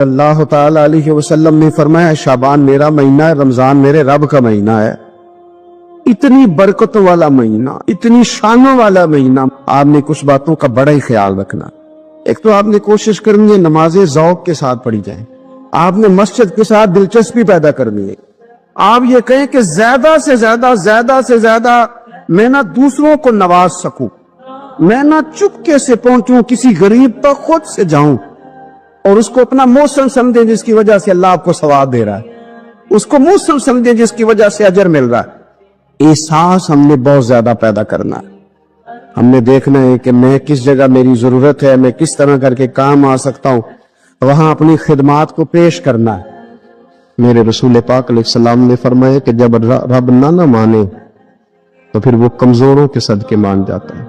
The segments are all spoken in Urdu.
اللہ تعالی علیہ وسلم نے فرمایا شعبان میرا مہینہ ہے، رمضان میرے رب کا مہینہ ہے۔ اتنی برکتوں والا مہینہ، اتنی شانوں والا مہینہ، آپ نے کچھ باتوں کا بڑا ہی خیال رکھنا۔ ایک تو آپ نے کوشش کرنی ہے نمازیں ذوق کے ساتھ پڑھی جائیں، آپ نے مسجد کے ساتھ دلچسپی پیدا کرنی ہے۔ آپ یہ کہیں کہ زیادہ سے زیادہ میں نہ دوسروں کو نواز سکوں، میں نہ چپکے سے پہنچوں کسی غریب تک، خود سے جاؤں اور اس کو اپنا موسم سمجھیں جس کی وجہ سے اللہ آپ کو ثواب دے رہا ہے، اس کو موسم سمجھیں جس کی وجہ سے اجر مل رہا ہے۔ احساس ہم نے بہت زیادہ پیدا کرنا ہے۔ ہم نے دیکھنا ہے کہ میں کس جگہ میری ضرورت ہے، میں کس طرح کر کے کام آ سکتا ہوں، وہاں اپنی خدمات کو پیش کرنا ہے۔ میرے رسول پاک علیہ السلام نے فرمایا کہ جب رب نہ مانے تو پھر وہ کمزوروں کے صدقے مان جاتا ہے،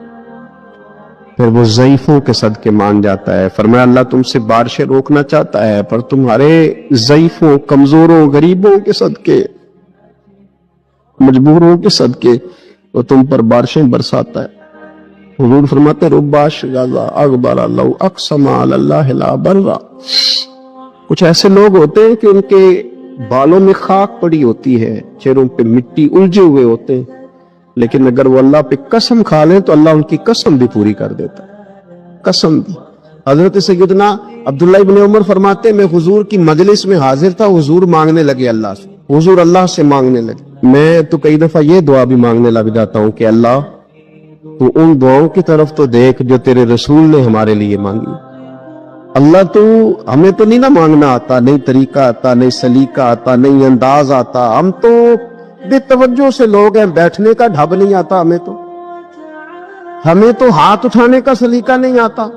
پھر وہ ضعیفوں کے صدقے مان جاتا ہے۔ فرمایا اللہ تم سے بارشیں روکنا چاہتا ہے پر تمہارے ضعیفوں، کمزوروں، غریبوں کے صدقے، مجبوروں کے صدقے وہ تم پر بارشیں برساتا ہے۔ حضور فرماتے ہیں رب اشغاظ اغبر لو اقسم علی اللہ لا برا۔ کچھ ایسے لوگ ہوتے ہیں کہ ان کے بالوں میں خاک پڑی ہوتی ہے، چہروں پہ مٹی الجھے ہوئے ہوتے ہیں، لیکن اگر وہ اللہ پہ قسم کھا لیں تو اللہ ان کی قسم بھی پوری کر دیتا ہے، قسم بھی۔ حضرت سیدنا عبداللہ ابن عمر فرماتے ہیں میں حضور کی مجلس میں حاضر تھا، حضور مانگنے لگے اللہ سے، حضور اللہ سے مانگنے لگے۔ میں تو کئی دفعہ یہ دعا بھی مانگنے لگ جاتا ہوں کہ اللہ تو ان دعاؤں کی طرف تو دیکھ جو تیرے رسول نے ہمارے لیے مانگی۔ اللہ تو ہمیں تو نہیں نہ مانگنا آتا، نہیں طریقہ آتا، نہیں سلیقہ آتا، نہیں انداز آتا، ہم تو بے توجہ سے لوگ ہیں، بیٹھنے کا ڈھب نہیں آتا ہمیں تو ہاتھ اٹھانے کا سلیقہ نہیں آتا،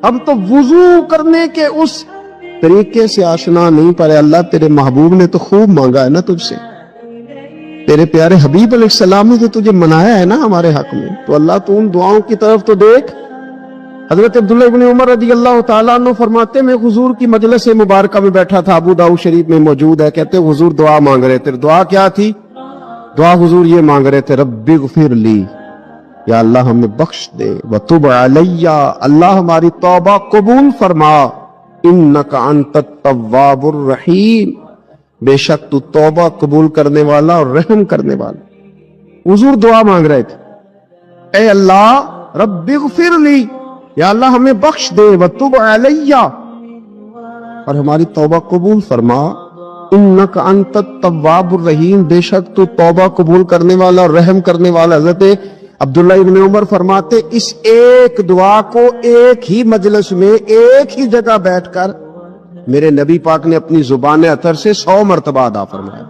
ہم تو وضو کرنے کے اس طریقے سے آشنا نہیں، پر اللہ تیرے محبوب نے تو خوب مانگا ہے نا تجھ سے، تیرے پیارے حبیب علیہ السلام نے تو تجھے منایا ہے نا ہمارے حق میں، تو اللہ تو ان دعاؤں کی طرف تو دیکھ۔ حضرت عبداللہ ابن عمر رضی اللہ تعالیٰ عنہ فرماتے میں حضور کی مجلس مبارکہ میں بیٹھا تھا، ابو داؤد شریف میں موجود ہے، کہتے حضور دعا مانگ رہے تھے۔ دعا کیا تھی؟ دعا حضور یہ مانگ رہے تھے رب اغفر لی، یا اللہ ہمیں بخش دے، وتب علی، اللہ ہماری توبہ قبول فرما، انک انت التواب الرحیم، بے شک تو توبہ قبول کرنے والا اور رحم کرنے والا۔ حضور دعا مانگ رہے تھے اے اللہ رب اغفر لی، یا اللہ ہمیں بخش دے، وتب علی، اور ہماری توبہ قبول فرما، انک انت التواب الرحیم، بے شک تو توبہ قبول کرنے والا اور رحم کرنے والا۔ حضرت عبداللہ ابن عمر فرماتے اس ایک دعا کو ایک ہی مجلس میں ایک ہی جگہ بیٹھ کر میرے نبی پاک نے اپنی زبان اطہر سے 100 مرتبہ ادا فرمایا۔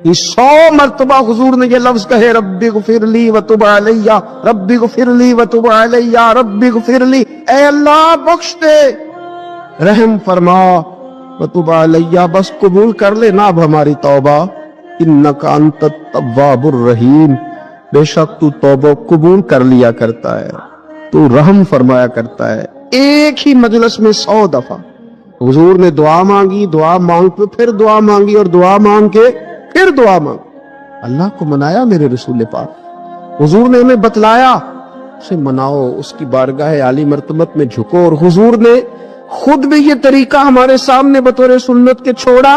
یہ 100 مرتبہ حضور نے یہ لفظ کہے رب اغفر لی وتب علی، رب اغفر لی وتب علی، رب اغفر لی، اے اللہ بخش دے، رحم فرما، وتب علی، بس قبول کر لے نا اب ہماری توبہ، انک انت التواب الرحیم، بے شک تو توبہ قبول کر لیا کرتا ہے، تو رحم فرمایا کرتا ہے۔ ایک ہی مجلس میں 100 دفعہ حضور نے دعا مانگی، دعا مانگ کے پھر دعا مانگی، اور دعا مانگ کے پھر دعا مانگ، اللہ کو منایا میرے رسول پاک۔ حضور نے ہمیں بتلایا اسے مناؤ، اس کی بارگاہ عالی مرتبت میں جھکو، اور حضور نے خود بھی یہ طریقہ ہمارے سامنے بطور سنت کے چھوڑا،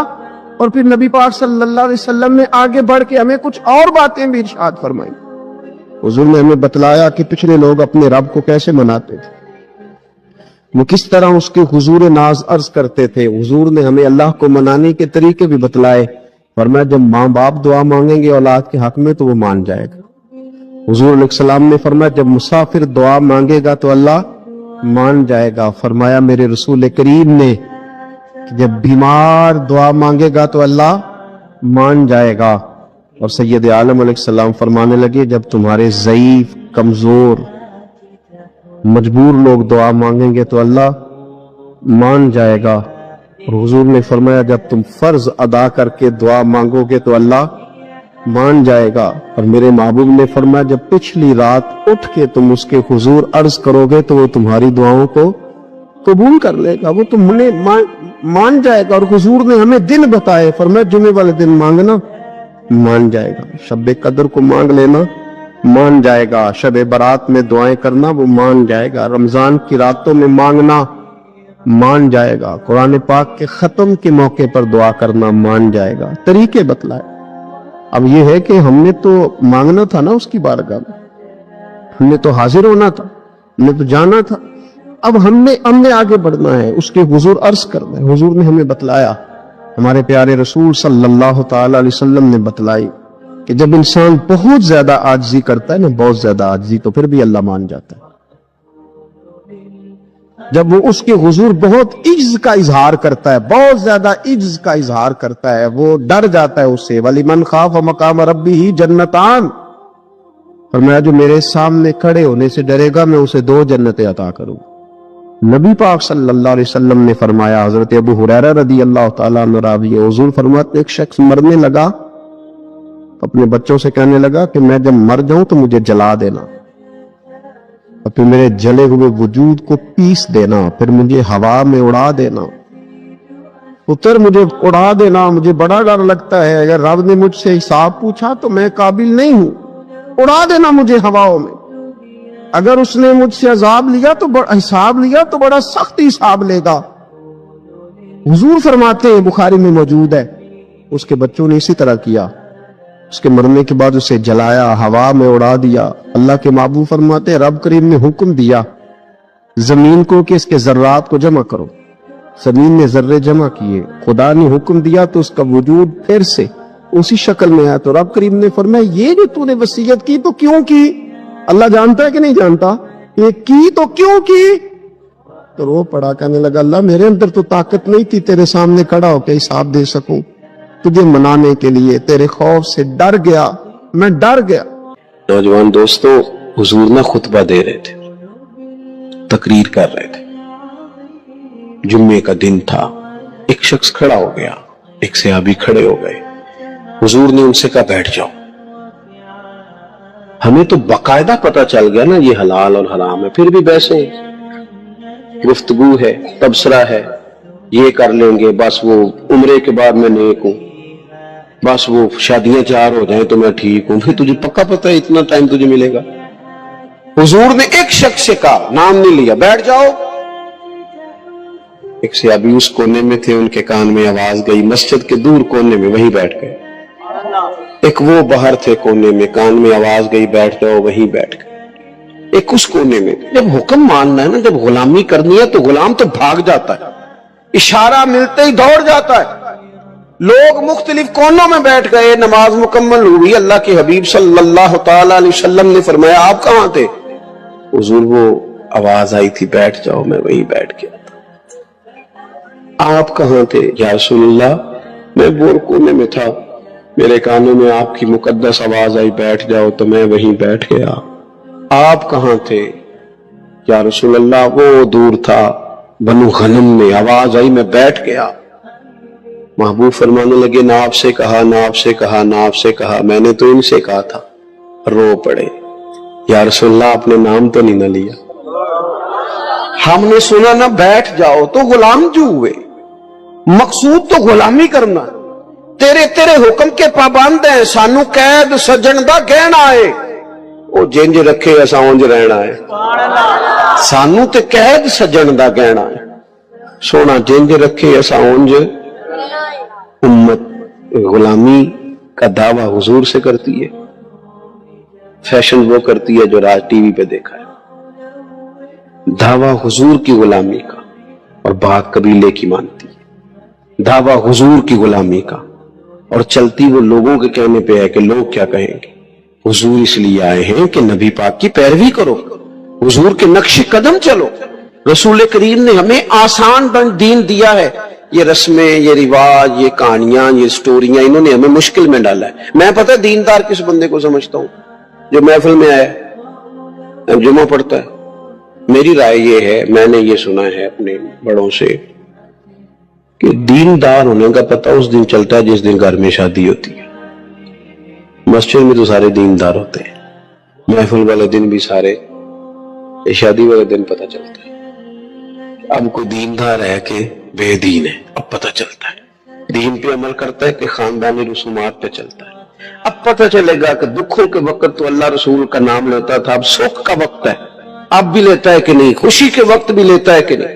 اور پھر نبی پاک صلی اللہ علیہ وسلم نے آگے بڑھ کے ہمیں کچھ اور باتیں بھی ارشاد فرمائی۔ حضور نے ہمیں بتلایا کہ پچھلے لوگ اپنے رب کو کیسے مناتے تھے، وہ کس طرح اس کے حضور ناز عرض کرتے تھے۔ حضور نے ہمیں اللہ کو منانے کے طریقے بھی بتلائے، فرمایا جب ماں باپ دعا مانگیں گے اولاد کے حق میں تو وہ مان جائے گا۔ حضور علیہ السلام نے فرمایا جب مسافر دعا مانگے گا تو اللہ مان جائے گا۔ فرمایا میرے رسول کریم نے کہ جب بیمار دعا مانگے گا تو اللہ مان جائے گا۔ اور سید عالم علیہ السلام فرمانے لگے جب تمہارے ضعیف، کمزور، مجبور لوگ دعا مانگیں گے تو اللہ مان جائے گا۔ اور حضور نے فرمایا جب تم فرض ادا کر کے دعا مانگو گے تو اللہ مان جائے گا۔ اور میرے محبوب نے فرمایا جب پچھلی رات اٹھ کے تم اس کے حضور عرض کرو گے تو وہ تمہاری دعاؤں کو قبول کر لے گا، وہ تم نے مان جائے گا۔ اور حضور نے ہمیں دن بتائے، فرمایا جمعے والے دن مانگنا مان جائے گا، شب قدر کو مانگ لینا مان جائے گا، شب برات میں دعائیں کرنا وہ مان جائے گا، رمضان کی راتوں میں مانگنا مان جائے گا، قرآن پاک کے ختم کے موقع پر دعا کرنا مان جائے گا، طریقے بتلائے۔ اب یہ ہے کہ ہم نے تو مانگنا تھا نا اس کی بارگاہ میں، ہم نے تو حاضر ہونا تھا، ہم نے تو جانا تھا، اب ہم نے آگے بڑھنا ہے، اس کے حضور عرض کرنا ہے۔ حضور نے ہمیں بتلایا، ہمارے پیارے رسول صلی اللہ تعالی علیہ وسلم نے بتلائی کہ جب انسان بہت زیادہ عاجزی کرتا ہے نا، بہت زیادہ عاجزی، تو پھر بھی اللہ مان جاتا ہے۔ جب وہ اس کے حضور بہت عجز کا اظہار کرتا ہے، بہت زیادہ عجز کا اظہار کرتا ہے، وہ ڈر جاتا ہے اس سے۔ وَلِمَنْ خَافَ مَقَامَ رَبِّهِ جَنَّتَانِ، فرمایا جو میرے سامنے کھڑے ہونے سے ڈرے گا میں اسے 2 جنتیں عطا کروں۔ نبی پاک صلی اللہ علیہ وسلم نے فرمایا، حضرت ابو ہریرہ رضی اللہ تعالیٰ عنہ راوی ہے، حضور فرماتے ایک شخص مرنے لگا، اپنے بچوں سے کہنے لگا کہ میں جب مر جاؤں تو مجھے جلا دینا، اور پھر میرے جلے ہوئے وجود کو پیس دینا، پھر مجھے ہوا میں اڑا دینا، پتر مجھے اڑا دینا، مجھے بڑا ڈر لگتا ہے، اگر رب نے مجھ سے حساب پوچھا تو میں قابل نہیں ہوں، اڑا دینا مجھے ہواؤں میں، اگر اس نے مجھ سے عذاب لیا تو حساب لیا تو بڑا سخت حساب لے گا۔ حضور فرماتے ہیں، بخاری میں موجود ہے، اس کے بچوں نے اسی طرح کیا، اس کے مرنے کے بعد اسے جلایا، ہوا میں اڑا دیا۔ اللہ کے محبوب فرماتے ہیں رب کریم نے حکم دیا زمین کو کہ اس کے ذرات کو جمع کرو، زمین نے ذرے جمع کیے، خدا نے حکم دیا تو اس کا وجود پھر سے اسی شکل میں آیا، تو رب کریم نے فرمایا یہ جو تو نے وصیت کی تو کیوں کی؟ اللہ جانتا ہے کہ نہیں جانتا؟ یہ کی تو کیوں کی؟ تو رو پڑا، کہنے لگا اللہ میرے اندر تو طاقت نہیں تھی تیرے سامنے کھڑا ہو کے حساب دے سکوں، تجھے منانے کے لیے تیرے خوف سے ڈر گیا، میں ڈر گیا۔ نوجوان دوستو، حضور نہ خطبہ دے رہے تھے، تقریر کر رہے تھے، جمعے کا دن تھا، ایک شخص کھڑا ہو گیا، ایک صحابی کھڑے ہو گئے، حضور نے ان سے کہا بیٹھ جاؤ۔ ہمیں تو باقاعدہ پتا چل گیا نا یہ حلال اور حرام ہے، پھر بھی بحثیں، گفتگو ہے، تبصرہ ہے، یہ کر لیں گے، بس وہ عمرے کے بعد میں نیک ہوں، بس وہ شادیاں 4 ہو جائیں تو میں ٹھیک ہوں، پھر تجھے پکا پتا ہے اتنا ٹائم تجھے ملے گا؟ حضور نے ایک شخص سے کہا، نام نہیں لیا، بیٹھ جاؤ۔ ایک صحابی اس کونے میں تھے، ان کے کان میں آواز گئی، مسجد کے دور کونے میں، وہیں بیٹھ گئے۔ ایک وہ باہر تھے کونے میں، کان میں آواز گئی بیٹھ جاؤ، وہیں بیٹھ گئے۔ ایک اس کونے میں، جب حکم ماننا ہے نا، جب غلامی کرنی ہے تو غلام تو بھاگ جاتا ہے، اشارہ ملتے ہی دوڑ جاتا ہے۔ لوگ مختلف کونوں میں بیٹھ گئے، نماز مکمل ہوئی، اللہ کے حبیب صلی اللہ تعالی علیہ وسلم نے فرمایا آپ کہاں تھے؟ حضور وہ آواز آئی تھی بیٹھ جاؤ، میں وہیں بیٹھ گیا تھا۔ آپ کہاں تھے؟ یا رسول اللہ میں وہ کونے میں تھا، میرے کانوں میں آپ کی مقدس آواز آئی بیٹھ جاؤ تو میں وہیں بیٹھ گیا۔ آپ کہاں تھے؟ یا رسول اللہ وہ دور تھا، بنو غنم میں، آواز آئی میں بیٹھ گیا۔ محبوب فرمانے لگے نہ آپ سے کہا، نہ آپ سے کہا، نہ آپ سے کہا، میں نے تو ان سے کہا تھا۔ رو پڑے، یا رسول اللہ آپ نے نام تو نہیں نہ لیا، ہم نے سنا نہ بیٹھ جاؤ تو غلام جو ہوئے، مقصود تو غلامی کرنا، تیرے حکم کے پابند ہیں، سانو قید سجن دا گہنا ہے، وہ جنج رکھے اساں اونج رہنا ہے، سانو تے قید سجن دا گہنا ہے، سونا جنج رکھے اساں اونج۔ امت غلامی کا دعویٰ حضور سے کرتی ہے، فیشن وہ کرتی ہے جو راج ٹی وی پہ دیکھا ہے۔ دعویٰ حضور کی غلامی کا، اور بات قبیلے کی مانتی ہے، دعویٰ حضور کی غلامی کا، اور چلتی وہ لوگوں کے کہنے پہ ہے کہ لوگ کیا کہیں گے۔ حضور اس لیے آئے ہیں کہ نبی پاک کی پیروی کرو، حضور کے نقش قدم چلو۔ رسول کریم نے ہمیں آسان دین دیا ہے، یہ رسمیں، یہ رواج، یہ کہانیاں، یہ سٹوریاں، انہوں نے ہمیں مشکل میں ڈالا ہے۔ میں پتہ دیندار کس بندے کو سمجھتا ہوں؟ جو محفل میں آیا، جمعہ پڑھتا ہے۔ میری رائے یہ ہے، میں نے یہ سنا ہے اپنے بڑوں سے، کہ دیندار ہونے کا پتہ اس دن چلتا ہے جس دن گھر میں شادی ہوتی ہے۔ مسجد میں تو سارے دیندار ہوتے ہیں، محفل والے دن بھی سارے، شادی والے دن پتہ چلتا ہے اب کوئی دیندار ہے کہ بے دین ہے، اب پتہ چلتا ہے، دین پہ عمل کرتا ہے کہ خاندانی رسومات پہ چلتا ہے۔ اب پتہ چلے گا کہ دکھوں کے وقت تو اللہ رسول کا نام لیتا تھا، اب سکھ کا وقت ہے، اب بھی لیتا ہے کہ نہیں، خوشی کے وقت بھی لیتا ہے کہ نہیں۔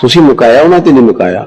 ਤੁਸੀਂ ਮੁਕਾਇਆ, ਉਹਨਾਂ ਤੇ ਨਹੀਂ ਮੁਕਾਇਆ।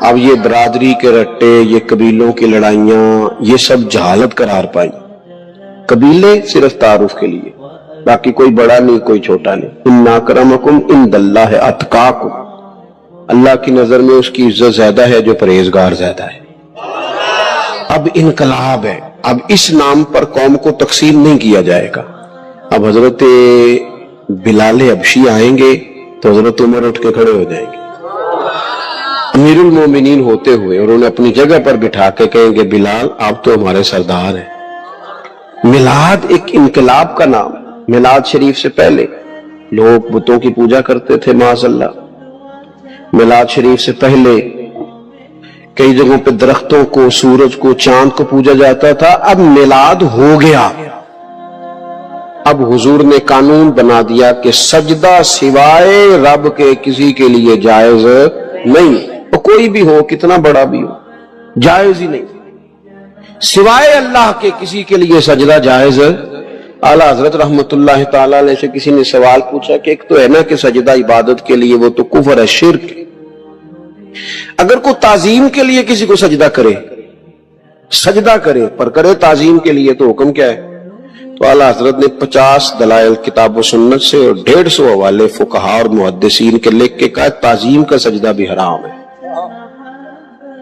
اب یہ برادری کے رٹے، یہ قبیلوں کی لڑائیاں، یہ سب جہالت قرار پائی. قبیلے صرف تعارف کے لیے، باقی کوئی بڑا نہیں کوئی چھوٹا نہیں. ان اکرمکم عند اللہ اتقاکم، اللہ کی نظر میں اس کی عزت زیادہ ہے جو پرہیزگار زیادہ ہے. اب انقلاب ہے. اب اس نام پر قوم کو تقسیم نہیں کیا جائے گا. اب حضرت بلال حبشی آئیں گے تو حضرت عمر اٹھ کے کھڑے ہو جائیں گے امیر المومنین ہوتے ہوئے، اور انہیں اپنی جگہ پر بٹھا کے کہیں گے بلال آپ تو ہمارے سردار ہیں. میلاد ایک انقلاب کا نام. میلاد شریف سے پہلے لوگ بتوں کی پوجا کرتے تھے معاذ اللہ. میلاد شریف سے پہلے کئی جگہوں پہ درختوں کو، سورج کو، چاند کو پوجا جاتا تھا. اب میلاد ہو گیا. اب حضور نے قانون بنا دیا کہ سجدہ سوائے رب کے کسی کے لیے جائز نہیں. تو کوئی بھی ہو، کتنا بڑا بھی ہو، جائز ہی نہیں. سوائے اللہ کے کسی کے لیے سجدہ جائز. اعلیٰ حضرت رحمت اللہ تعالی علیہ سے کسی نے سوال پوچھا کہ ایک تو ہے نا کہ سجدہ عبادت کے لیے، وہ تو کفر ہے، شرک. اگر کوئی تعظیم کے لیے کسی کو سجدہ کرے پر کرے تعظیم کے لیے تو حکم کیا ہے؟ تو اعلیٰ حضرت نے 50 دلائل کتاب و سنت سے اور 150 حوالے فقہاء اور محدثین کے لکھ کے کہا تعظیم کا سجدہ بھی حرام ہے.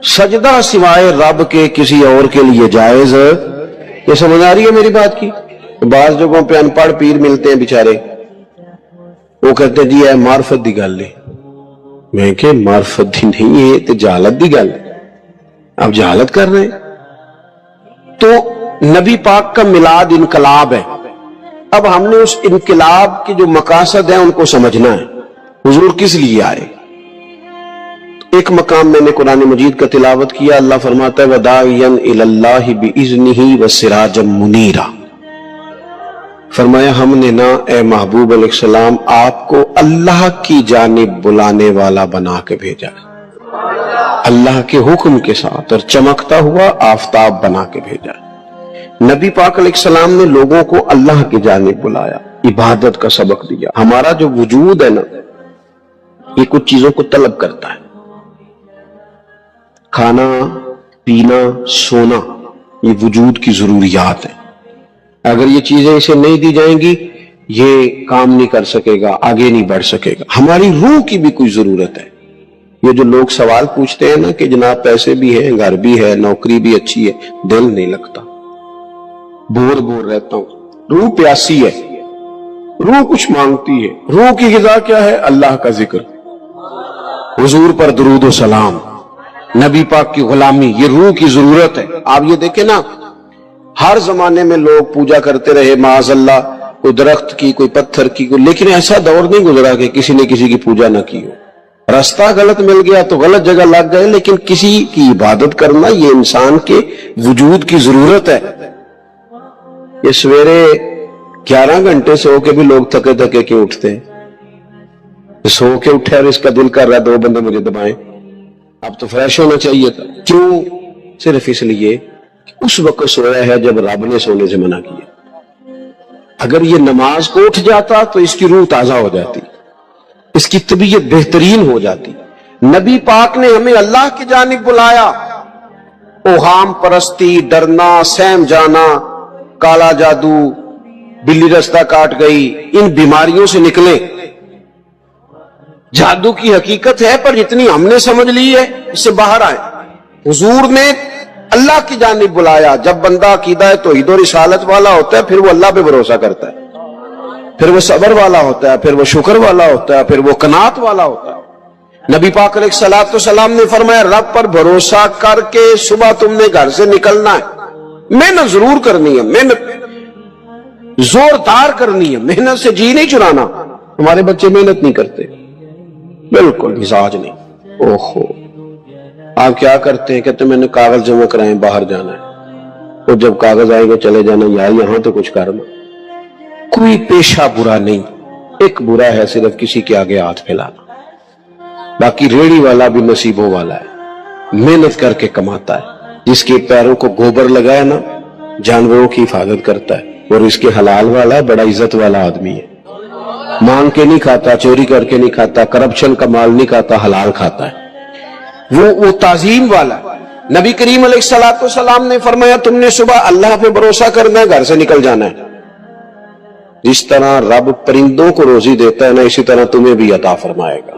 سجدہ سوائے رب کے کسی اور کے لیے جائز. یہ سمجھ آ رہی ہے میری بات کی؟ بعض جگہوں پہ ان پڑھ پیر ملتے ہیں بیچارے، وہ کہتے ہیں جی اے معرفت دی گل ہے. میں کہ معرفت دی نہیں ہے تو جہالت دی گل ہے. اب جہالت کر رہے ہیں. تو نبی پاک کا میلاد انقلاب ہے. اب ہم نے اس انقلاب کے جو مقاصد ہیں ان کو سمجھنا ہے. حضور کس لیے آئے؟ ایک مقام میں نے قرآن مجید کا تلاوت کیا. اللہ فرماتا ہے وَدَاعِيًا إِلَى اللَّهِ بِإِذْنِهِ وَسِرَاجًا مُنِيرًا. فرمایا ہم نے نا اے محبوب علیہ السلام آپ کو اللہ کی جانب بلانے والا بنا کے بھیجا، اللہ کے حکم کے ساتھ، اور چمکتا ہوا آفتاب بنا کے بھیجا. نبی پاک علیہ السلام نے لوگوں کو اللہ کی جانب بلایا، عبادت کا سبق دیا. ہمارا جو وجود ہے نا یہ کچھ چیزوں کو طلب کرتا ہے. کھانا، پینا، سونا، یہ وجود کی ضروریات ہیں. اگر یہ چیزیں اسے نہیں دی جائیں گی یہ کام نہیں کر سکے گا، آگے نہیں بڑھ سکے گا. ہماری روح کی بھی کوئی ضرورت ہے. یہ جو لوگ سوال پوچھتے ہیں نا کہ جناب پیسے بھی ہیں، گھر بھی ہے، نوکری بھی اچھی ہے، دل نہیں لگتا، بور رہتا ہوں. روح پیاسی ہے، روح کچھ مانگتی ہے. روح کی غذا کیا ہے؟ اللہ کا ذکر، حضور پر درود و سلام، نبی پاک کی غلامی. یہ روح کی ضرورت ہے. آپ یہ دیکھیں نا ہر زمانے میں لوگ پوجا کرتے رہے معاذ اللہ، کوئی درخت کی، کوئی پتھر کی، لیکن ایسا دور نہیں گزرا کہ کسی نے کسی کی پوجا نہ کی ہو. راستہ غلط مل گیا تو غلط جگہ لگ گئے، لیکن کسی کی عبادت کرنا یہ انسان کے وجود کی ضرورت ہے. یہ سویرے 11 گھنٹے سو کے بھی لوگ تھکے تھکے کیوں اٹھتے ہیں؟ سو کے اٹھے اور اس کا دل کر رہا 2 بندے مجھے دبائیں. اب تو فریش ہونا چاہیے تھا. کیوں؟ صرف اس لیے اس وقت سویا ہے جب رب نے سونے سے منع کیا. اگر یہ نماز کو اٹھ جاتا تو اس کی روح تازہ ہو جاتی، اس کی طبیعت بہترین ہو جاتی. نبی پاک نے ہمیں اللہ کی جانب بلایا. اوہام پرستی، ڈرنا، سہم جانا، کالا جادو، بلی رستہ کاٹ گئی، ان بیماریوں سے نکلیں. جادو کی حقیقت ہے پر جتنی ہم نے سمجھ لی ہے اس سے باہر آئے. حضور نے اللہ کی جانب بلایا. جب بندہ عقیدہ توحید و رسالت والا ہوتا ہے پھر وہ اللہ پہ بھروسہ کرتا ہے، پھر وہ صبر والا ہوتا ہے، پھر وہ شکر والا ہوتا ہے، پھر وہ قناعت والا ہوتا ہے. نبی پاک علیہ الصلوۃ والسلام نے فرمایا رب پر بھروسہ کر کے صبح تم نے گھر سے نکلنا ہے. محنت ضرور کرنی ہے، محنت زوردار کرنی ہے، محنت سے جی نہیں چرانا. ہمارے بچے محنت نہیں کرتے، بالکل مزاج نہیں. اوہو آپ کیا کرتے ہیں؟ کہتے ہیں میں نے کاغذ جمع کرائے، باہر جانا ہے. اور جب کاغذ آئے گا چلے جانا، یا یہاں تو کچھ کرنا. کوئی پیشہ برا نہیں، ایک برا ہے صرف کسی کے آگے ہاتھ پھیلانا. باقی ریڑھی والا بھی نصیبوں والا ہے، محنت کر کے کماتا ہے. جس کے پیروں کو گوبر لگایا نا جانوروں کی حفاظت کرتا ہے، اور اس کے حلال والا بڑا عزت والا آدمی ہے. مانگ کے نہیں کھاتا، چوری کر کے نہیں کھاتا، کرپشن کا مال نہیں کھاتا، حلال کھاتا ہے. وہ تعظیم والا. نبی کریم علیہ الصلوۃ والسلام نے فرمایا تم نے صبح اللہ پہ بھروسہ کرنا ہے، گھر سے نکل جانا ہے. جس طرح رب پرندوں کو روزی دیتا ہے نا، اسی طرح تمہیں بھی عطا فرمائے گا.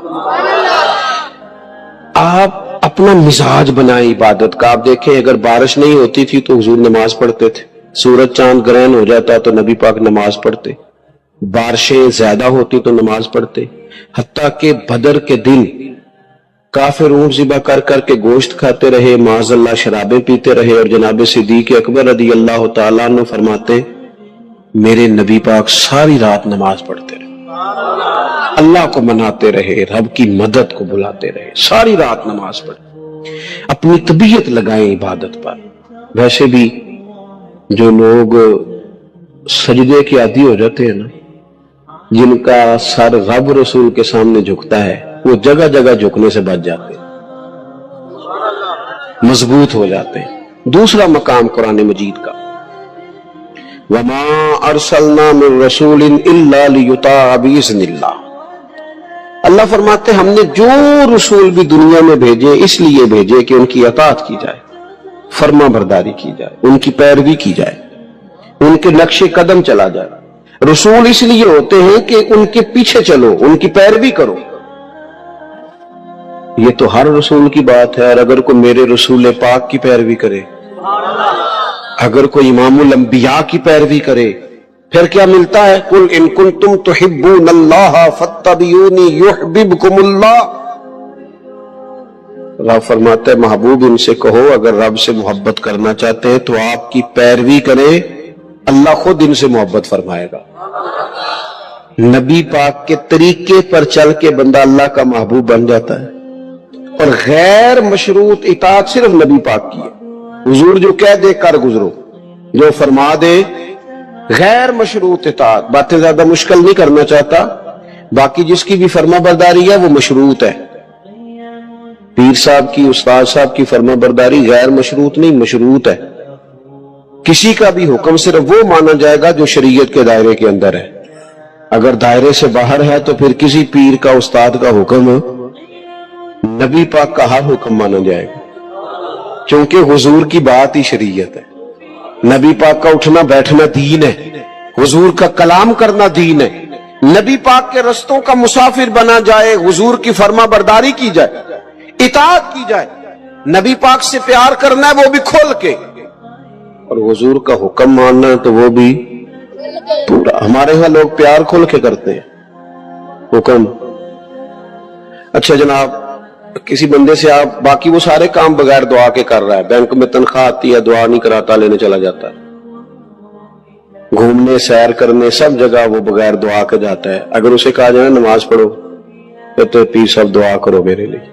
آپ اپنا مزاج بنائیں عبادت کا. آپ دیکھیں اگر بارش نہیں ہوتی تھی تو حضور نماز پڑھتے تھے، سورج چاند گرہن ہو جاتا تو نبی پاک نماز پڑھتے، بارشیں زیادہ ہوتی تو نماز پڑھتے. حتیٰ کہ بدر کے دن کافر اونٹ ذبح کر کر کے گوشت کھاتے رہے، معاذ اللہ شرابیں پیتے رہے، اور جناب صدیق اکبر رضی اللہ تعالیٰ عنہ فرماتے میرے نبی پاک ساری رات نماز پڑھتے رہے، اللہ کو مناتے رہے، رب کی مدد کو بلاتے رہے، ساری رات نماز پڑھتے. اپنی طبیعت لگائیں عبادت پر. ویسے بھی جو لوگ سجدے کے عادی ہو جاتے ہیں نا، جن کا سر رب رسول کے سامنے جھکتا ہے، وہ جگہ جگہ جھکنے سے بچ جاتے ہیں، مضبوط ہو جاتے ہیں. دوسرا مقام قرآن مجید کا، وَمَا أَرْسَلْنَا مِن رَسُولٍ إِلَّا لِيُطَاعَ بِإِذْنِ اللَّهِ. اللہ فرماتے ہم نے جو رسول بھی دنیا میں بھیجے اس لیے بھیجے کہ ان کی اطاعت کی جائے، فرما برداری کی جائے، ان کی پیروی کی جائے، ان کے نقش قدم چلا جائے. رسول اس لیے ہوتے ہیں کہ ان کے پیچھے چلو، ان کی پیروی کرو. یہ تو ہر رسول کی بات ہے. اور اگر کوئی میرے رسول پاک کی پیروی کرے، اگر کوئی امام الانبیاء کی پیروی کرے، پھر کیا ملتا ہے؟ قُلْ إِن كُنتُمْ تُحِبُّونَ اللَّهَ فَاتَّبِعُونِي يُحْبِبْكُمُ اللَّهُ. رب فرماتا ہے محبوب ان سے کہو اگر رب سے محبت کرنا چاہتے ہیں تو آپ کی پیروی کریں، اللہ خود ان سے محبت فرمائے گا. نبی پاک کے طریقے پر چل کے بندہ اللہ کا محبوب بن جاتا ہے. اور غیر مشروط اطاعت صرف نبی پاک کی ہے. حضور جو کہہ دے کر گزرو، جو فرما دے. غیر مشروط اطاعت، باتیں زیادہ مشکل نہیں کرنا چاہتا، باقی جس کی بھی فرما برداری ہے وہ مشروط ہے. پیر صاحب کی، استاد صاحب کی فرما برداری غیر مشروط نہیں، مشروط ہے. کسی کا بھی حکم صرف وہ مانا جائے گا جو شریعت کے دائرے کے اندر ہے. اگر دائرے سے باہر ہے تو پھر کسی پیر کا، استاد کا حکم نبی پاک کا ہر حکم مانا جائے گا، کیونکہ حضور کی بات ہی شریعت ہے. نبی پاک کا اٹھنا بیٹھنا دین ہے، حضور کا کلام کرنا دین ہے. نبی پاک کے رستوں کا مسافر بنا جائے، حضور کی فرما برداری کی جائے، اطاعت کی جائے. نبی پاک سے پیار کرنا ہے وہ بھی کھول کے، اور حضور کا حکم ماننا ہے تو وہ بھی پورا. ہمارے ہاں لوگ پیار کھول کے کرتے ہیں، حکم. اچھا جناب، کسی بندے سے آپ باقی وہ سارے کام بغیر دعا کے کر رہا ہے، بینک میں تنخواہ آتی ہے دعا نہیں کراتا، لینے چلا جاتا ہے، گھومنے سیر کرنے سب جگہ وہ بغیر دعا کے جاتا ہے. اگر اسے کہا جائے نماز پڑھو تو پیر صاحب دعا کرو میرے لیے،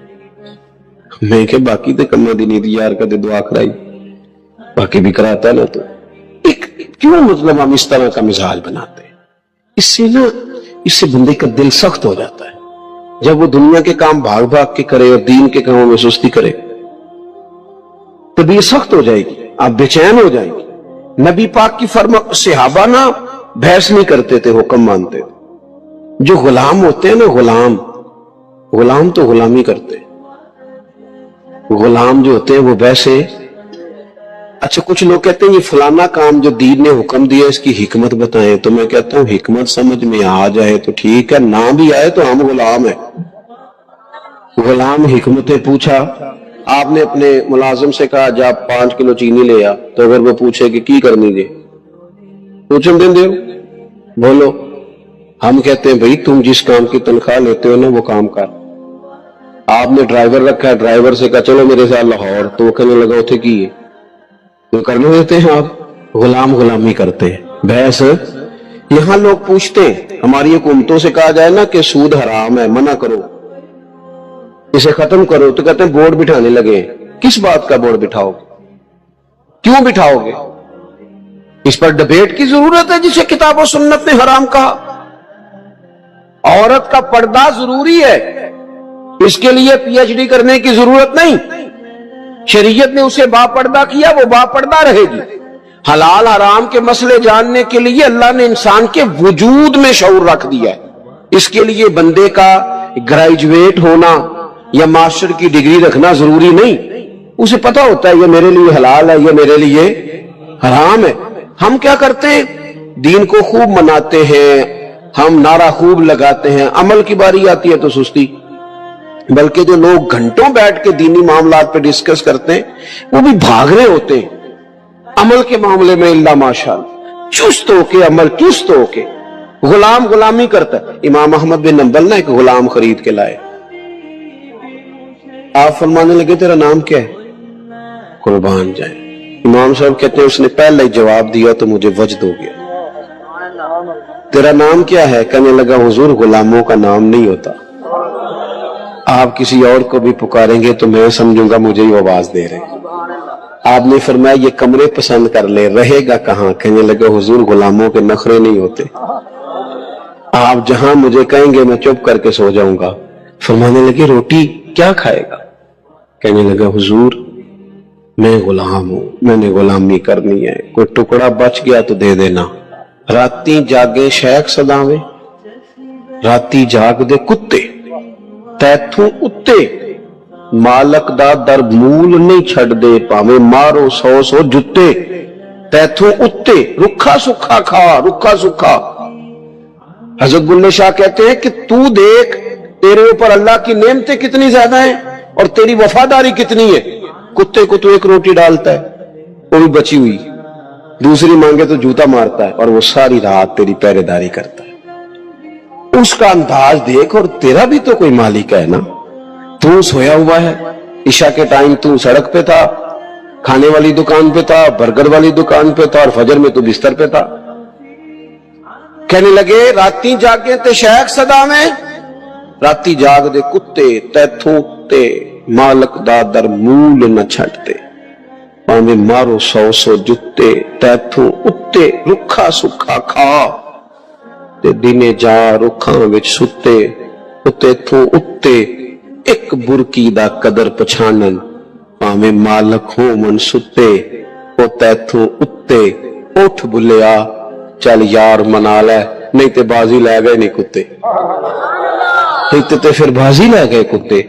میں کہ باقی تو کما دی نہیں دی یار کدے دعا کرائی، باقی بھی کراتا ہے نا. تو کیوں مطلب ہم اس طرح کا مزاج بناتے ہیں؟ اس سے بندے کا دل سخت ہو جاتا ہے. جب وہ دنیا کے کام بھاگ بھاگ کے کرے اور دین کے کاموں میں سستی کرے تو یہ سخت ہو جائے گی، آپ بے چین ہو جائیں گے. نبی پاک کی فرما، صحابہ نا بحث نہیں کرتے تھے، حکم مانتے تھے. جو غلام ہوتے ہیں نا، غلام تو غلامی کرتے ہیں. غلام جو ہوتے ہیں وہ ویسے. اچھا کچھ لوگ کہتے ہیں یہ فلانا کام جو دین نے حکم دیا اس کی حکمت بتائیں، تو میں کہتا ہوں حکمت سمجھ میں آ جائے تو ٹھیک ہے، نہ بھی آئے تو ہم غلام ہیں. غلام حکمتیں پوچھا، آپ نے اپنے ملازم سے کہا جا 5 کلو چینی لے آ، تو اگر وہ پوچھے کہ کی کرنی دے، پوچھیں دیں دے بولو. ہم کہتے ہیں بھائی تم جس کام کی تنخواہ لیتے ہو نا وہ کام کر. آپ نے ڈرائیور رکھا ہے، ڈرائیور سے کہا چلو میرے ساتھ لاہور، تو وہ کہنے لگا اتھے کی ہے تو کرنے دیتے ہیں. آپ غلامی کرتے ہیں. بحث یہاں لوگ پوچھتے ہیں، ہماری حکومتوں سے کہا جائے نا کہ سود حرام ہے، منع کرو، اسے ختم کرو، تو کہتے ہیں بورڈ بٹھانے لگے. کس بات کا بورڈ بٹھاؤ گے؟ کیوں بٹھاؤ گے؟ اس پر ڈبیٹ کی ضرورت ہے جسے کتاب و سنت نے حرام کہا. عورت کا پردہ ضروری ہے، اس کے لیے پی ایچ ڈی کرنے کی ضرورت نہیں. شریعت نے اسے با پردہ کیا، وہ با پردہ رہے گی. حلال حرام کے مسئلے جاننے کے لیے اللہ نے انسان کے وجود میں شعور رکھ دیا ہے. اس کے لیے بندے کا گریجویٹ ہونا یا ماسٹر کی ڈگری رکھنا ضروری نہیں. اسے پتا ہوتا ہے یہ میرے لیے حلال ہے, یہ میرے لیے حرام ہے. ہم کیا کرتے ہیں, دین کو خوب مناتے ہیں, ہم نعرہ خوب لگاتے ہیں, عمل کی باری آتی ہے تو سستی. بلکہ جو لوگ گھنٹوں بیٹھ کے دینی معاملات پہ ڈسکس کرتے ہیں وہ بھی بھاگ رہے ہوتے ہیں. عمل کے معاملے میں اللہ ماشاءاللہ چست ہو کے, عمل چست ہو کے, غلامی کرتا ہے. امام احمد بن حنبل نے ایک غلام خرید کے لائے. آپ فرمانے لگے تیرا نام کیا ہے؟ قربان جائیں. امام صاحب کہتے ہیں اس نے پہلے ہی جواب دیا تو مجھے وجد ہو گیا. تیرا نام کیا ہے؟ کہنے لگا حضور غلاموں کا نام نہیں ہوتا, آپ کسی اور کو بھی پکاریں گے تو میں سمجھوں گا مجھے ہی آواز دے رہے ہیں. آپ نے فرمایا یہ کمرے پسند کر لے, رہے گا کہاں؟ کہنے لگا حضور غلاموں کے نخرے نہیں ہوتے, آپ جہاں مجھے کہیں گے میں چپ کر کے سو جاؤں گا. فرمانے لگے روٹی کیا کھائے گا؟ کہنے لگا حضور میں غلام ہوں, میں نے غلامی کرنی ہے, کوئی ٹکڑا بچ گیا تو دے دینا. راتی جاگے شیخ سداوے, راتی جاگ دے کتے, تیتھوں اتے مالک دا در مول نہیں چھڑ دے, پاویں مارو 100 جتے, تیتھوں اتے رکھا سکھا کھا, رکھا سکھا. حضرت گلے شاہ کہتے ہیں کہ تو دیکھ تیرے اوپر اللہ کی نعمتیں کتنی زیادہ ہیں اور تیری وفاداری کتنی ہے. کتے کو تو ایک روٹی ڈالتا ہے وہ بھی بچی ہوئی, دوسری مانگے تو جوتا مارتا ہے, اور وہ ساری رات تیری پہرے داری کرتا ہے. اس کا انداز دیکھ, اور تیرا بھی تو کوئی مالک ہے نا. تو سویا ہوا ہے, عشاء کے ٹائم تو سڑک پہ تھا, کھانے والی دکان پہ تھا, برگر والی دکان پہ تھا, اور فجر میں تو بستر پہ تھا. کہنے لگے راتی جاگے تے شیخ صدا میں, راتی جاگ دے کتے, تیتھوں تے مالک دا در مول نہ چھٹتے, پاویں مارو 100 جتے, تیتھوں اتے رکھا سکھا کھا, تے دینے جا رکھاں وچ ستے, تیتھوں اتے ایک برکی دا قدر پچھانن, پاویں مالک ہو من ستے, او تیتھوں اتے اٹھ بلیا, چل یار منا لے, نہیں تے بازی لے گئے نہیں کتے, نہیں تے پھر بازی لے گئے کتے.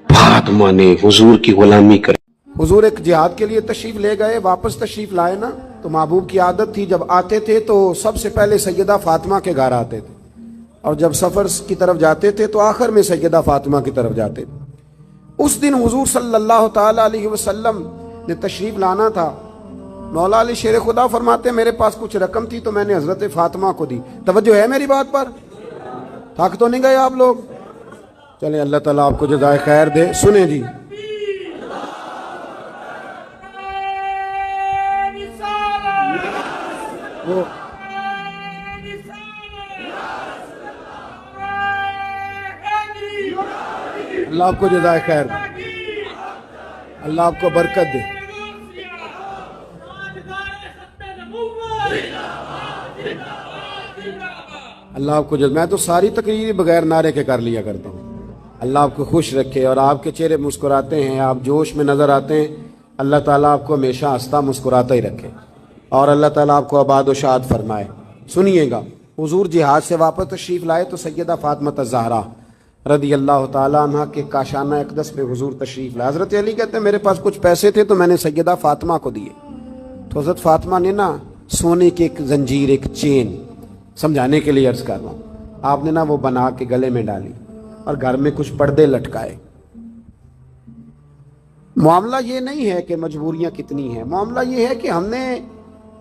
بات مانے حضور کی غلامی کرے. حضور ایک جہاد کے لیے تشریف لے گئے, واپس تشریف لائے نا, تو محبوب کی عادت تھی جب آتے تھے تو سب سے پہلے سیدہ فاطمہ کے گھر آتے تھے, اور جب سفر کی طرف جاتے تھے تو آخر میں سیدہ فاطمہ کی طرف جاتے تھے. اس دن حضور صلی اللہ تعالی علیہ وسلم نے تشریف لانا تھا. مولا علی شیر خدا فرماتے ہیں میرے پاس کچھ رقم تھی تو میں نے حضرت فاطمہ کو دی. توجہ ہے میری بات پر؟ تھک تو نہیں گئے آپ لوگ؟ چلیں اللہ تعالیٰ آپ کو جزائے خیر دے. سنیں جی, اللہ آپ کو جزائے خیر دے, اللہ آپ کو برکت دے. اللہ آپ کو میں تو ساری تقریر بغیر نعرے کے کر لیا کرتا ہوں. اللہ آپ کو خوش رکھے اور آپ کے چہرے مسکراتے ہیں, آپ جوش میں نظر آتے ہیں. اللہ تعالیٰ آپ کو ہمیشہ ہنستا مسکراتا ہی رکھے, اور اللہ تعالیٰ آپ کو آباد و شاد فرمائے. سنیے گا, حضور جہاد سے واپس تشریف لائے تو سیدہ فاطمہ الزہرا رضی اللہ تعالیٰ عنہ کے کاشانہ اقدس پہ حضور تشریف لائے. حضرت علی کہتے ہیں میرے پاس کچھ پیسے تھے تو میں نے سیدہ فاطمہ کو دیے. تو حضرت فاطمہ نے نا سونے کی ایک زنجیر, ایک چین, سمجھانے کے لیے عرض کر رہا ہوں, آپ نے نا وہ بنا کے گلے میں ڈالی اور گھر میں کچھ پردے لٹکائے. معاملہ یہ نہیں ہے کہ مجبوریاں کتنی ہیں, معاملہ یہ ہے کہ ہم نے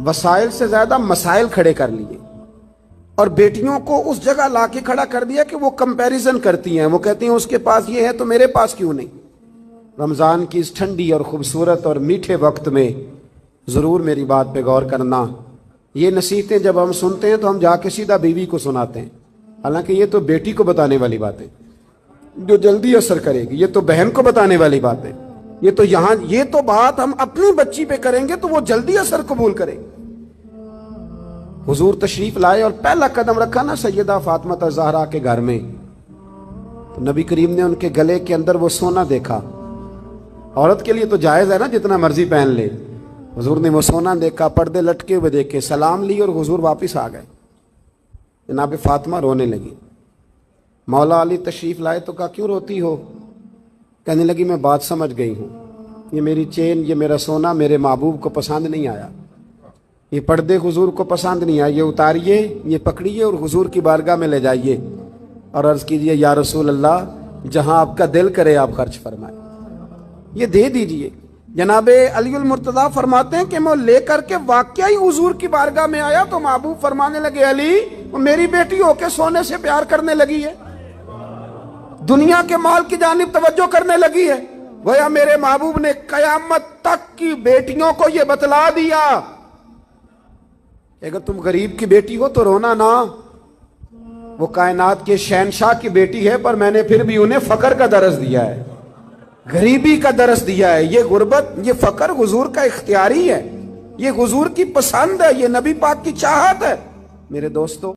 وسائل سے زیادہ مسائل کھڑے کر لیے اور بیٹیوں کو اس جگہ لا کے کھڑا کر دیا کہ وہ کمپیریزن کرتی ہیں. وہ کہتی ہیں اس کے پاس یہ ہے تو میرے پاس کیوں نہیں. رمضان کی اس ٹھنڈی اور خوبصورت اور میٹھے وقت میں ضرور میری بات پہ غور کرنا. یہ نصیحتیں جب ہم سنتے ہیں تو ہم جا کے سیدھا بیوی کو سناتے ہیں, حالانکہ یہ تو بیٹی کو بتانے والی بات ہے جو جلدی اثر کرے گی, یہ تو بہن کو بتانے والی بات ہے. یہ تو بات ہم اپنی بچی پہ کریں گے تو وہ جلدی اثر قبول کرے گی. حضور تشریف لائے اور پہلا قدم رکھا نا سیدہ فاطمہ الزہرا کے گھر میں, تو نبی کریم نے ان کے گلے کے اندر وہ سونا دیکھا. عورت کے لیے تو جائز ہے نا جتنا مرضی پہن لے. حضور نے وہ سونا دیکھا, پردے لٹکے ہوئے دیکھے, سلام لی اور حضور واپس آ گئے. جناب فاطمہ رونے لگی. مولا علی تشریف لائے تو کہا کیوں روتی ہو؟ کہنے لگی میں بات سمجھ گئی ہوں، یہ میری چین، یہ میرا سونا میرے محبوب کو پسند نہیں آیا، یہ پردے حضور کو پسند نہیں آئے، یہ اتاریے، یہ پکڑیے اور حضور کی بارگاہ میں لے جائیے اور عرض کیجئے یا رسول اللہ جہاں آپ کا دل کرے آپ خرچ فرمائیں، یہ دے دیجئے۔ جناب علی المرتضیٰ فرماتے ہیں کہ میں لے کر کے واقعی حضور کی بارگاہ میں آیا تو محبوب فرمانے لگے علی وہ میری بیٹی ہو کے سونے سے پیار کرنے لگی ہے، دنیا کے مال کی جانب توجہ کرنے لگی ہے۔ گویا میرے محبوب نے قیامت تک کی بیٹیوں کو یہ بتلا دیا اگر تم غریب کی بیٹی ہو تو رونا نہ، وہ کائنات کے شہنشاہ کی بیٹی ہے پر میں نے پھر بھی انہیں فقر کا درس دیا ہے، غریبی کا درس دیا ہے۔ یہ غربت، یہ فقر حضور کا اختیاری ہے، یہ حضور کی پسند ہے، یہ نبی پاک کی چاہت ہے۔ میرے دوستو